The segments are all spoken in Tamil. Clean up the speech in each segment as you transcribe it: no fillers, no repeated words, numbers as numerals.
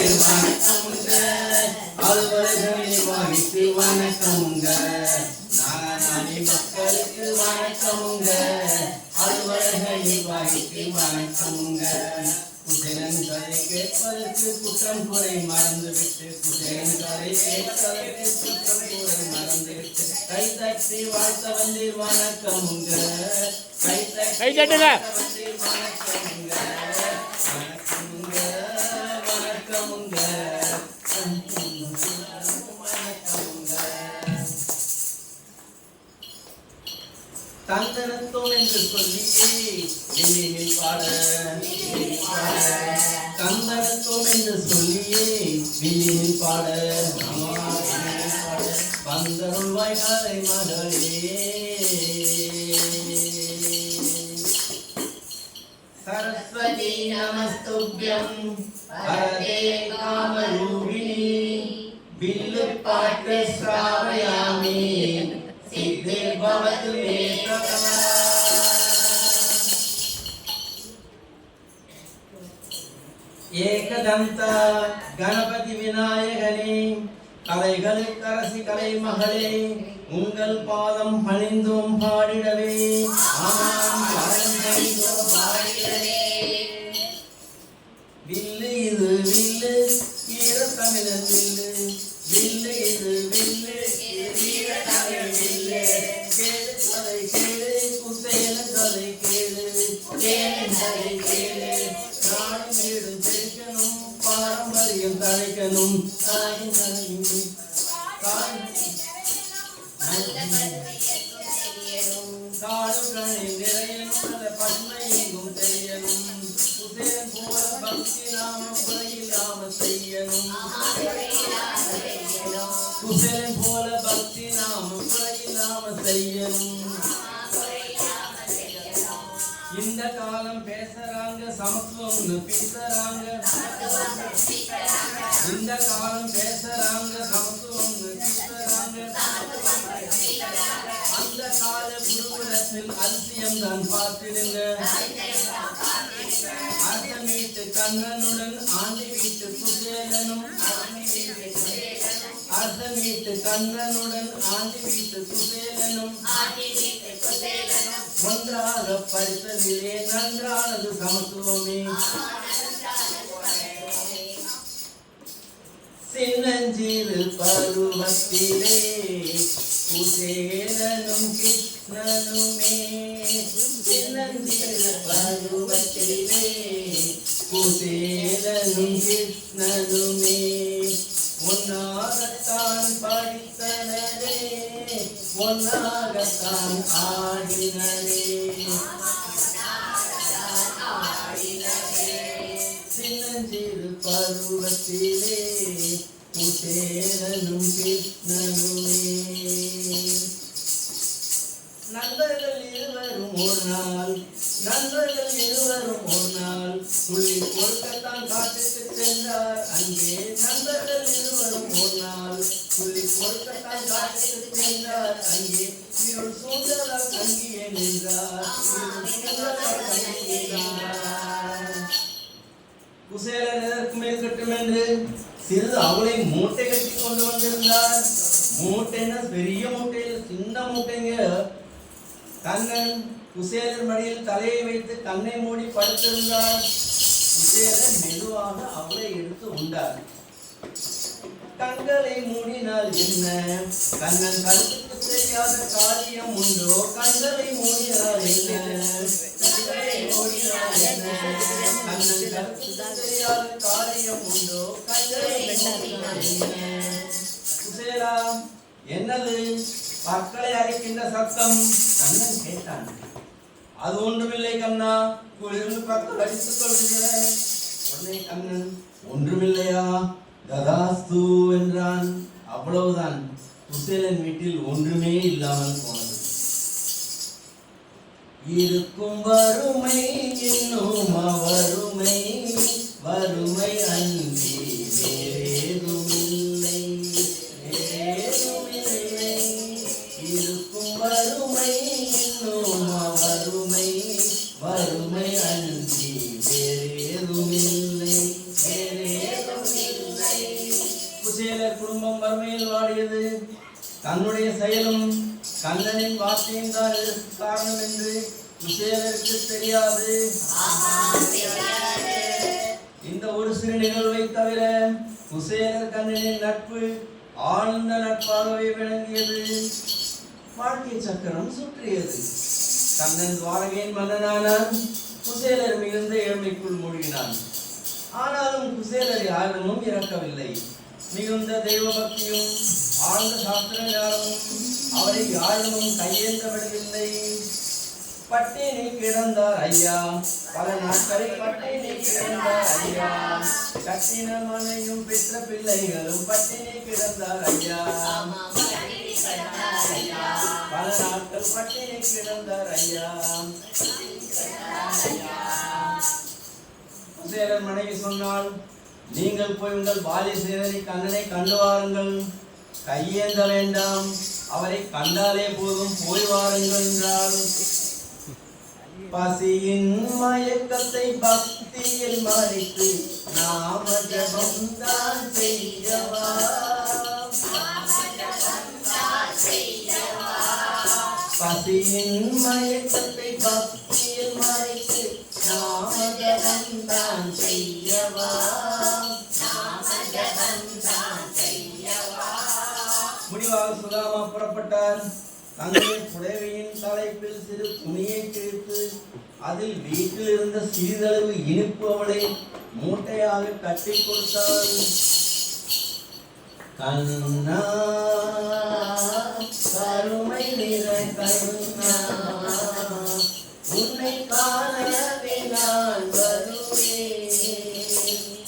வணக்கமுங்க அலுவலர்களை வாய்த்து வணக்கமுங்க நானானி மக்களுக்கு வணக்கமுங்க அலுவலர்களை வாய்த்து வணக்கமுங்க குசேலன் கதை கேட்பதற்கு குற்றம் குறை மறந்துவிட்டு குசேலன் கதை கேட்பதற்கு குற்றம் குறை மறந்துவிட்டு கை தட்டி வாழ்த்த வந்தீர் வணக்கமுங்க கை தட்டுங்க வந்தீர் வணக்கமுங்க வணக்கமுங்க வணக்கமுங்க வணக்கமுங்க தந்தனத்தோம் என்று சொல்லியே எண்ணினில் பாட தந்தனத்தோம் என்று சொல்லியே வில்லினில் பாட வந்தருள்வாய் காலை மகளே சரஸ்வதி நமஸ்துப்யம் வரதே காமரூபிணி வில்லு பாட்டு ஸ்ராவயாமி சித்தே பவது மே சதா ஏகதந்த கணபதி விநாயகனே கலைகளுக்கு அரசி கலை மகளே உங்கள் பாதம் பணிந்தோம் பாடிடவே ஆமாம் பாடிடவே வில்லு இது வில்லு ஈர தமிழன் வில்லு வில்லு இது வில்லு ஈர தமிழ் வில்லு கேளு கதை கேளு குசேல கதை கேளு கேளு கதை கேளு நாடும் வீடும் செழிக்கணும் பாரம்பரியம் தழைக்கணும் தாயின் தலையும் காடுகளை நிறையணும் அந்த பன்மை எங்கும் தெரியணும் குசேலன் போல பக்தி நாம குறையில்லாம செய்யணும் குசேலன் போல பக்தி நாம குறையில்லாம செய்யணும் இந்த காலம் பேசுறாங்க சமத்துவம்னு பேசுறாங்க இந்த காலம் பேசுறாங்க சமத்துவம்னு பேசுறாங்க அந்த கால குருகுலத்தில் அதிசயம் தான் பார்த்திருங்க அரசன் வீட்டு கண்ணனுடன் ஆண்டி வீட்டு குசேலனும் அரசன் வீட்டு கண்ணனுடன் ஆண்டி வீட்டு குசேலனும் ஒன்றாக படித்ததிலே நன்றானது சமத்துவமே சின்னஞ்சிறு பருவத்திலே குசேலனும் கிருஷ்ணனுமே சின்னஞ்சிறு பருவத்திலே குசேலனும் கிருஷ்ணனுமே ஒன்னாகத்தான் படித்தனரே ஒன்னாகத்தான் ஆடினரே சின்னஞ்சிறு பருவத்திலே குசேலனும் கிருஷ்ணனுமே நண்பர்கள் இருவரும் ஒரு நாள் நண்பர்கள் இருவரும் ஒரு நாள் புள்ளி பொறுக்கத்தான் காட்டுக்கு சென்றார் அங்கே நண்பர்கள் இருவரும் ஒரு நாள் புள்ளி பொறுக்கத்தான் காட்டுக்கு சென்றார் அங்கே இருள் சூழ்ந்ததால் அங்கேயே நின்றார் குசேலன் எதற்கு மேல் கட்டும் என்று சிறிது அவளை மூட்டை கட்டி கொண்டு வந்திருந்தார். மூட்டைன்னா பெரிய மூட்டையில் சின்ன மூட்டைங்க. கண்ணன் குசேலன் மடியில் தலையை வைத்து கண்ணை மூடி படுத்திருந்தார். குசேலன் மெதுவாக அவளை எடுத்து உண்டார். கண்களை மூடினால் என்ன? கண்ணன் கருத்துக்கு தெரியாத காரியம் உண்டோ? கண்களை மூடினால் என்ன? கண்களை மூடினால் என்ன? கண்ணன் கருத்துக்கு தெரியாத காரியம் உண்டோ? கண்களை மூடினால் என்ன? குசேலா, என்னது பற்களை அரைக்கின்ற சத்தம்? கண்ணன் கேட்டான். அது ஒன்றுமில்லை கண்ணா, குளிர்ந்து பற்கள் அடித்துக் கொள்கிறேன். உடனே கண்ணன், ஒன்றுமில்லையா? ததாஸ்து என்றான். அவ்வளவுதான். குசேலன் வீட்டில் ஒன்றுமே இல்லாமல் போனது. இருக்கும் வறுமை இன்னும் வறுமை, வறுமை அன்றி வேறேதுமில்லை, வேறேதுமில்லை. இருக்கும் வறுமை இன்னும் வறுமை, வறுமை அன்றி வேறேதுமில்லை, வேறேதுமில்லை. குசேலர் குடும்பம் வறுமையில் வாடியது. தன்னுடைய செயலும் கண்ணனின் வார்த்தையும் தான் இதற்கு காரணம் என்று குசேலருக்கு தெரியாது. இந்த ஒரு சிறு நிகழ்வை தவிர குசேலர் கண்ணனின் நட்பு ஆழ்ந்த நட்பாகவே விளங்கியது. வாழ்க்கை சக்கரம் சுற்றியது. கண்ணன் துவாரகையின் மன்னனானான். குசேலர் மிகுந்த ஏழ்மைக்குள் மூழ்கினான். ஆனாலும் குசேலர் யாரிடமும் இறக்கவில்லை. மிகுந்த தெய்வ பக்தியும் ஆழ்ந்த சாஸ்திர ஞானமும் அவரை யாரிடமும் கையேந்தவிடவில்லை. பட்டினி கிடந்தார் ஐயா, பல நாட்களை பட்டினி கிடந்தார் ஐயா. கட்டின மனையும் பெற்ற பிள்ளைகளும் பட்டினி கிடந்தார் ஐயா. பல நாட்கள் பட்டினி கிடந்தார் ஐயா. குசேலர் மனைவி சொன்னாள், நீங்கள் போய் உங்கள் பாலிய சேதனை கண்ணனை கண்டு வாருங்கள். கையேந்த வேண்டாம், அவரை கண்டாலே போதும், போய் வாருங்கள் என்றாள். பசியின் மயக்கத்தை பக்தியில் மறைத்து நாம ஜபம் தான் செய்யவா. பசியின் மயக்கத்தை பக்தியில் மறைத்து நாம ஜபம் தான் செய்யவா. முடிவாக சுதாமா புறப்பட்டார். தன்னுடைய புடவையின் தலைப்பில் சிறு துணியை கிழித்து அதில் வீட்டில் இருந்த சிறிதளவு இனிப்பு அவளை மூட்டையாக கட்டி கொடுத்தாள். கண்ணா கருமை நிற கண்ணா, உன்னை காணவே நான் வருவேன்.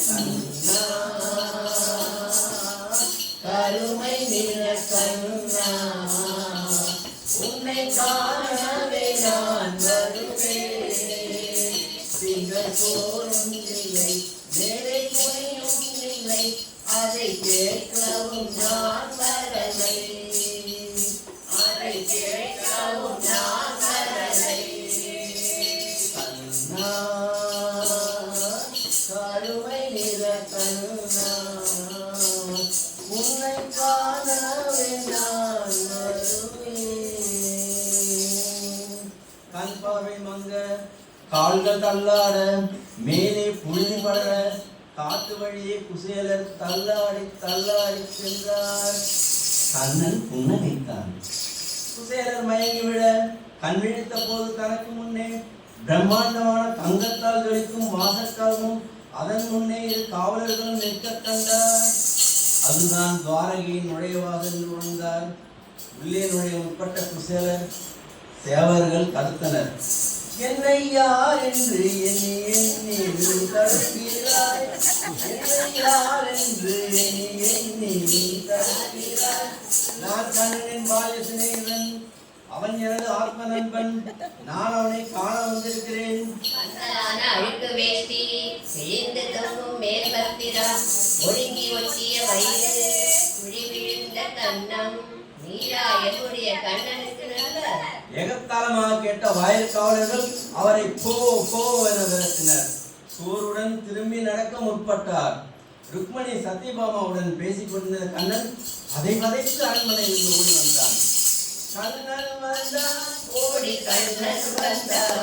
கண்ணா கருமை நிற கண்ணா, உன்னை காணவே நான் வருவேன். திங்கள் தோறும் இல்லை, மேலே குறையும் இல்லை, அதை கேட்கவும் நான் வரலை. அதை கேட்கவும் நான் வரலை. கண்ணா கருமை நிற கண்ணா, உன்னை காணவே நான் வருவேன். கண் பார்வை மங்க, கால்கள் தள்ளாட, மேலே புழுதி படர, காட்டு வழியே குசேலர் தள்ளாடி தள்ளாடி சென்றார். கண்ணன் புன்னகைத்தான். குசேலர் மயங்கிவிட கண் விழித்த போது தனக்கு முன்னே பிரம்மாண்டமான தங்கத்தால் ஜொலிக்கும் வாசற்காலும் அதன் முன்னே இரு காவலர்களும் நிற்க கண்டார். அதுதான் துவாரகையின் நுழைவாக உணர்ந்தார். உள்ளே நுழைய முற்பட்ட குசேலர் சேவர்கள் தடுத்தனர். என்னை யார் என்று எண்ணி எண்ணி நீ தடுக்கிறாய். என்னை யார் என்று எண்ணி எண்ணி நீ தடுக்கிறாய். நான் கண்ணனின் பால்ய சிநேகிதன், அவன் எனது ஆத்ம நண்பன். நான் அவனை காண வந்திருக்கிறேன். அழுக்கு வேஷ்டி, கிழிந்து தொங்கும் மேற்பத்திரம், ஒடுங்கி ஒட்டிய வயிறு, குழி விழுந்த கன்னம், நீராயக்கூடிய கண்ணனுக்கு நல்ல. எகத்தாளமாக கேட்ட வாயில் காவலர்கள் அவரை போ போ என விரட்டினர். சோருடன் திரும்பி நடக்க முற்பட்டார். ருக்மணி சத்யபாமாவுடன் பேசிக் கொண்டிருந்த கண்ணன் அதை வதைத்து அரண்மனையில் ஓடி வந்தான். கண்ணன் வந்தான், ஓடி கண்ணன் வந்தான்,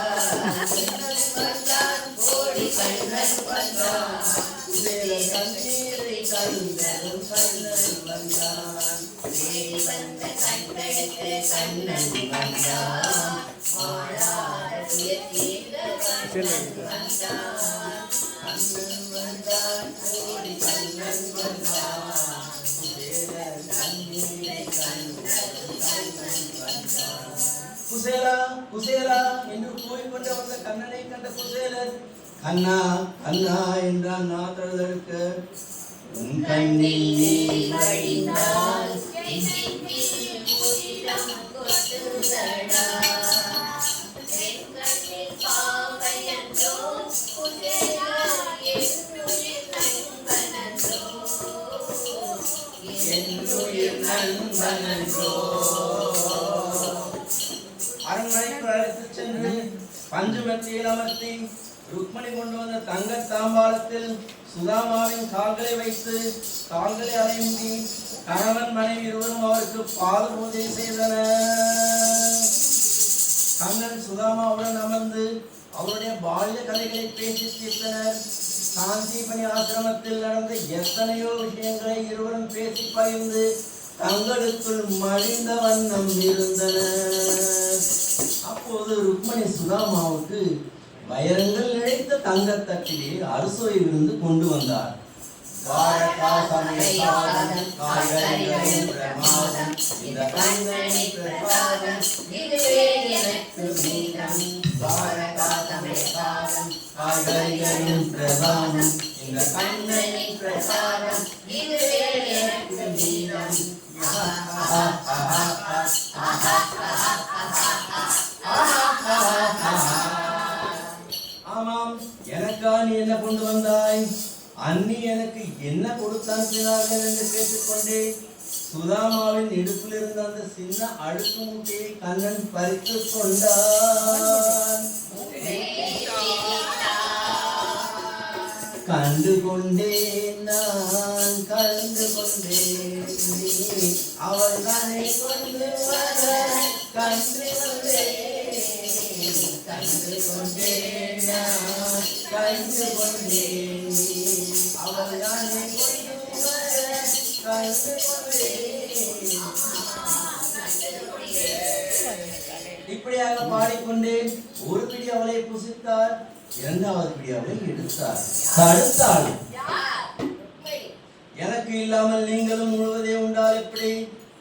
கண்ணன் வந்தான், ஓடி கண்ணன் வந்தான். குசேலர் கண்ணீரை கண்டதும் கண்ணன் வந்தான். வந்த கண்களுக்கு கண்ணன் வந்தான், ஆளாத துயர் தீர்க்க கண்ணன் வந்தான். கண்ணன் வந்தான், ஓடி கண்ணன் வந்தான். குசேலர் கண்ணீரை கண்டதும் கண்ணன் வந்தான். குசேலா குசேலா என்று கூறிக்கொண்டு வந்த கண்ணனை கண்ட குசேலர் கண்ணா கண்ணா என்றான். நாதழுக்க உன் கண்ணில் நீர் வழிந்தால் எண்ணில் உயிரம் கொட்டுதடா. என் கண்ணில் பாவையன்றோ, குசேலா என்னுயிர் நண்பனன்றோ, என்னுயிர் நண்பனன்றோ. அரண்மனைக்கு அழைத்துச் சென்று பஞ்சு மெத்தையில் அமர்த்தி ருக்மணி கொண்டு வந்த தங்க தாம்பாளத்தில் சுதாமாவின் கால்களை வைத்து கால்களை அலைந்தி கணவன் மனைவி இருவரும் அவருக்கு பால் பூஜை செய்தனர். கண்ணன் சுதாமாவுடன் அமர்ந்து அவருடைய பால்ய கதைகளை பேசி தீர்த்தனர். சாந்திபனி ஆசிரமத்தில் நடந்த எத்தனையோ விஷயங்களை இருவரும் பேசி பகிர்ந்து தங்களுக்குள் மடிந்த வண்ணம் இருந்தனர். அப்போது ருக்மணி சுதாமாவுக்கு வைரங்கள் இழைத்த தங்கத்தட்டிலே அறுசுவை விருந்து கொண்டு வந்தார். இந்த கண்ணனை பிரசாதம் இதுவே எனக்கு மீதம். பாரதா தமிழ் பாதம் காய்கறிகளின் பிரசாதம் இந்த கண்ணனை பிரசாதம் இதுவே எனக்கு மீதம். ஆமாம், எனக்கா நீ என்ன கொண்டு வந்தாய்? அன்னி எனக்கு என்ன கொடுத்து அனுப்பினார்கள் என்று கேட்டுக்கொண்டே சுதாமாவின் இடுப்பில் இருந்த அந்த சின்ன அழுக்கு மூட்டையை கண்ணன் பறித்துக் கொண்டான். கண்டு கொண்டேன் நான் கண்டு கொண்டேன் அவள் தானே கொண்டு வர கண்டு கொண்டேன் கண்டு கொண்டேன் நான் கண்டு கொண்டேன் அவள் தானே கொண்டு வர கண்டு கொண்டேன். இப்படியாக பாடிக்கொண்டேன். ஒரு பிடி அவளை புசித்தார், இரண்டாவது பிடி அவளை எடுத்தார், தடுத்தாள். எனக்கு இல்லாமல் நீங்களும் முழுவதே உண்டால் எப்படி?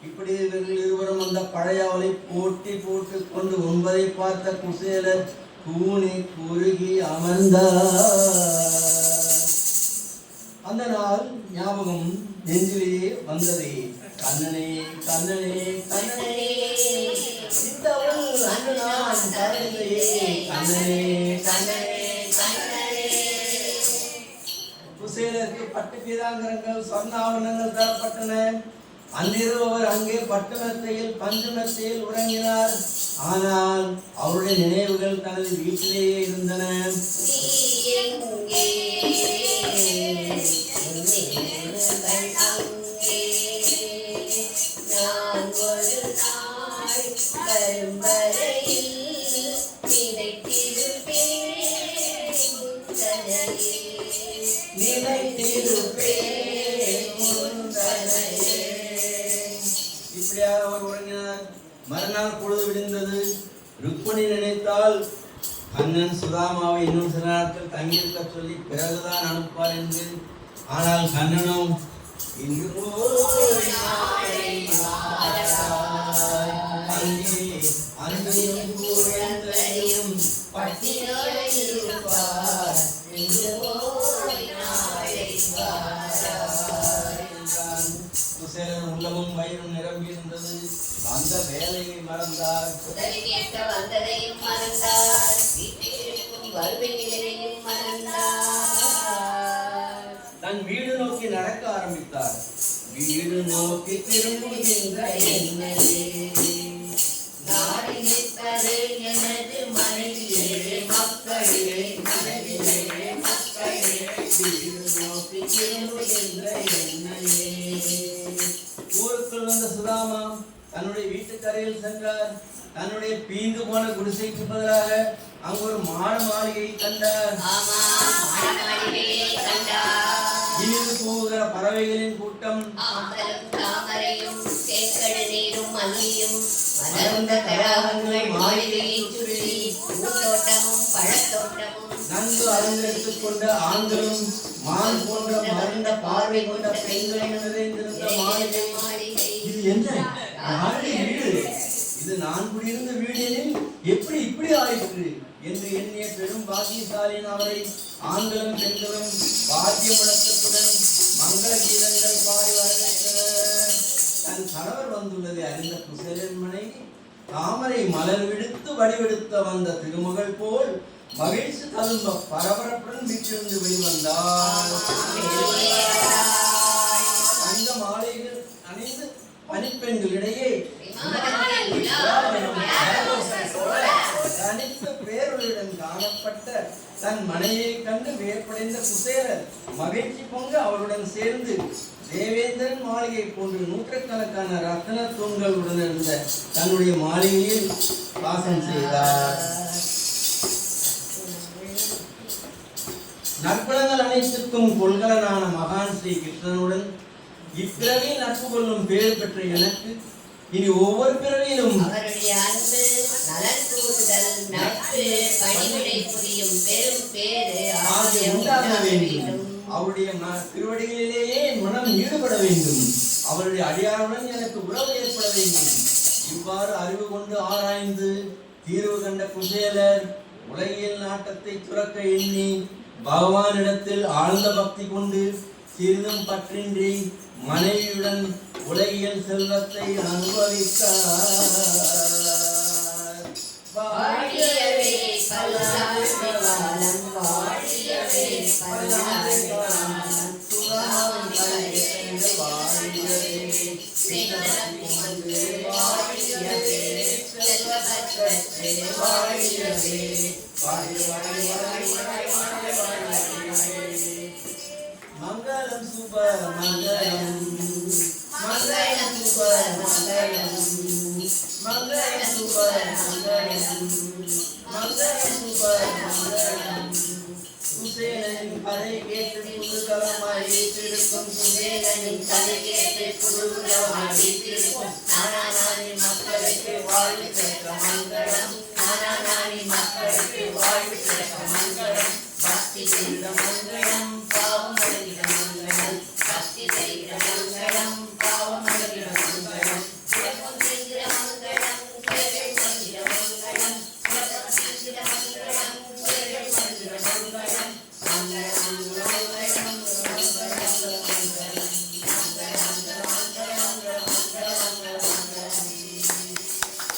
இப்படி இருவரும் அந்த பழைய அவளை போட்டி போட்டு கொண்டு உண்பதை பார்த்த குசேலர் கூனி குறுகி அமர்ந்தார். அந்த நாள் ஞாபகம் நெஞ்சிலேயே வந்ததே. கண்ணனே கண்ணனே கண்ணனே சித்தவள் அன்று நான் தரலையே. கண்ணனே கண்ணனே கண்ணனே. குசேலருக்கு பட்டு பீதாங்கரங்கள் சொர்ணாவரணங்கள் தரப்பட்டன. அன்றிரவு அவர் அங்கே பட்டு மெத்தையில் பஞ்சு மெத்தையில் உறங்கினார். ஆனால் அவருடைய நினைவுகள் தனது வீட்டிலேயே இருந்தன. இப்படியாக அவர் உறங்கினார். மறுநாள் பொழுது விடிந்தது. ருக்மணி நினைத்தால் கண்ணன் சுதாமாவை இன்னும் சில நாட்கள் தங்கியிருக்க சொல்லி பிறகுதான் அனுப்பார் என்று. ஆனால் கண்ணனும் இன்று உள்ளமும் வயிறும் நிரம்பி இருந்தது. அந்த வேலையை மறந்தார். வந்ததையும் மறந்தார். வறுமை நிலையையும் மறந்தார். தன் வீடு நோக்கி நடக்க ஆரம்பித்தார். வீடு நோக்கி திரும்புகின்ற நாடு நிற்பது எனது மனைவியே மக்களே மனைவியே மக்களே வீடு நோக்கி திரும்புகின்ற என்னையே. ஊருக்குள் வந்த சுதாமா தன்னுடைய வீட்டுக்கரையில் சென்றார். தன்னுடைய பீந்து போன குடிசைக்கு பதிலாக அங்கு ஒரு மாளிகையை கண்டார். இனிது போகிற பறவைகளின் கூட்டம், தாமரையும் தேக்கட நீரும் மல்லியும் மலர்ந்த தடாகங்கள் மாளிகையை சுற்றி பூத்தோட்டமும் பழத்தோட்டமும் நன்கு அலங்கரித்துக் கொண்ட ஆண்களும் மான் போன்ற மறந்த பார்வை கொண்ட பெண்களும் நிறைந்திருந்த மாளிகை. இது என்ன மாளிகை வீடு? இது நான் குடியிருந்த வீடு எனில் எப்படி இப்படி ஆயிற்று என்று எண்ணிய பெரும் பாக்கியசாலியின் அவரை ஆண்களும் பெண்களும் வாத்திய முழக்கத்துடன் மங்கள கீதங்கள் பாடி வரவேற்றனர். தன் கணவர் வந்துள்ளதை அறிந்த குசேலன் மனைவி தாமரை மலர் விடுத்து வடிவெடுத்த வந்த திருமகள் போல் மகிழ்ச்சி தழும்ப பரபரப்புடன் வீட்டிலிருந்து வெளிவந்தார். அந்த மாலைகள் அணிந்து பணிப்பெண்களிடையே தனித்த பேருடன் காணப்பட்ட தன் மனைவியை கண்டு வியப்படைந்த குசேலர் மகிழ்ச்சி பொங்க அவருடன் சேர்ந்து தேவேந்திரன் மாளிகை போன்று நூற்றுக்கணக்கான ரத்ன தூண்களுடன் இருந்த தன்னுடைய மாளிகையில் வாசம் செய்தார். நற்குணங்கள் அனைத்துக்கும் கொள்கலனான மகான் ஸ்ரீ கிருஷ்ணனுடன் இப்பிறவி நட்பு கொள்ளும் பேர் பெற்ற எனக்கு இனி ஒவ்வொரு பிறவியிலும் அவருடைய அன்பு, நலன் கூறுதல், நட்பு, பணிவிடை புரியும் பெரும் பேறு ஆகிய உண்டாக வேண்டும். அவருடைய திருவடிகளிலேயே மனம் ஈடுபட வேண்டும். அவருடைய அடியாருடன் எனக்கு உறவு ஏற்பட வேண்டும். இவ்வாறு அறிவு கொண்டு ஆராய்ந்து தீர்வு கண்ட குசேலர் உலகியல் நாட்டத்தை துறக்க எண்ணி பகவானிடத்தில் ஆழ்ந்த பக்தி கொண்டு சிறிதும் பற்றின்றி மனைவியுடன் உலகியல் செல்வத்தை அனுபவித்தார். வாழியவே பல்லாண்டு காலம், வாழியவே பல்லாண்டு காலம், சுகாமம் பலரென்று வாழியவே, சின்னம் புகுந்து வாழியவே, செல்வப்பற்று வாழியவே, வாழி வாழி வாழி வாழி வாழி வாழி. மங்களம் சுப மங்களம், மங்களம் சுப மங்களம், மங்களம் சுப மங்களம், மங்களம் சுப மங்களம். குசேலனின் கதை கேட்டு புதுகலமாய் வீற்றிருக்கும், குசேலனின் கதை கேட்டு புதுகலமாய் வீற்றிருக்கும் நானானானி மக்களுக்கு வாழ்வு பெற்ற மங்களம், நானானானி மக்களுக்கு வாழ்வு பெற்ற மங்களம், பக்தி செய்த மங்களம்.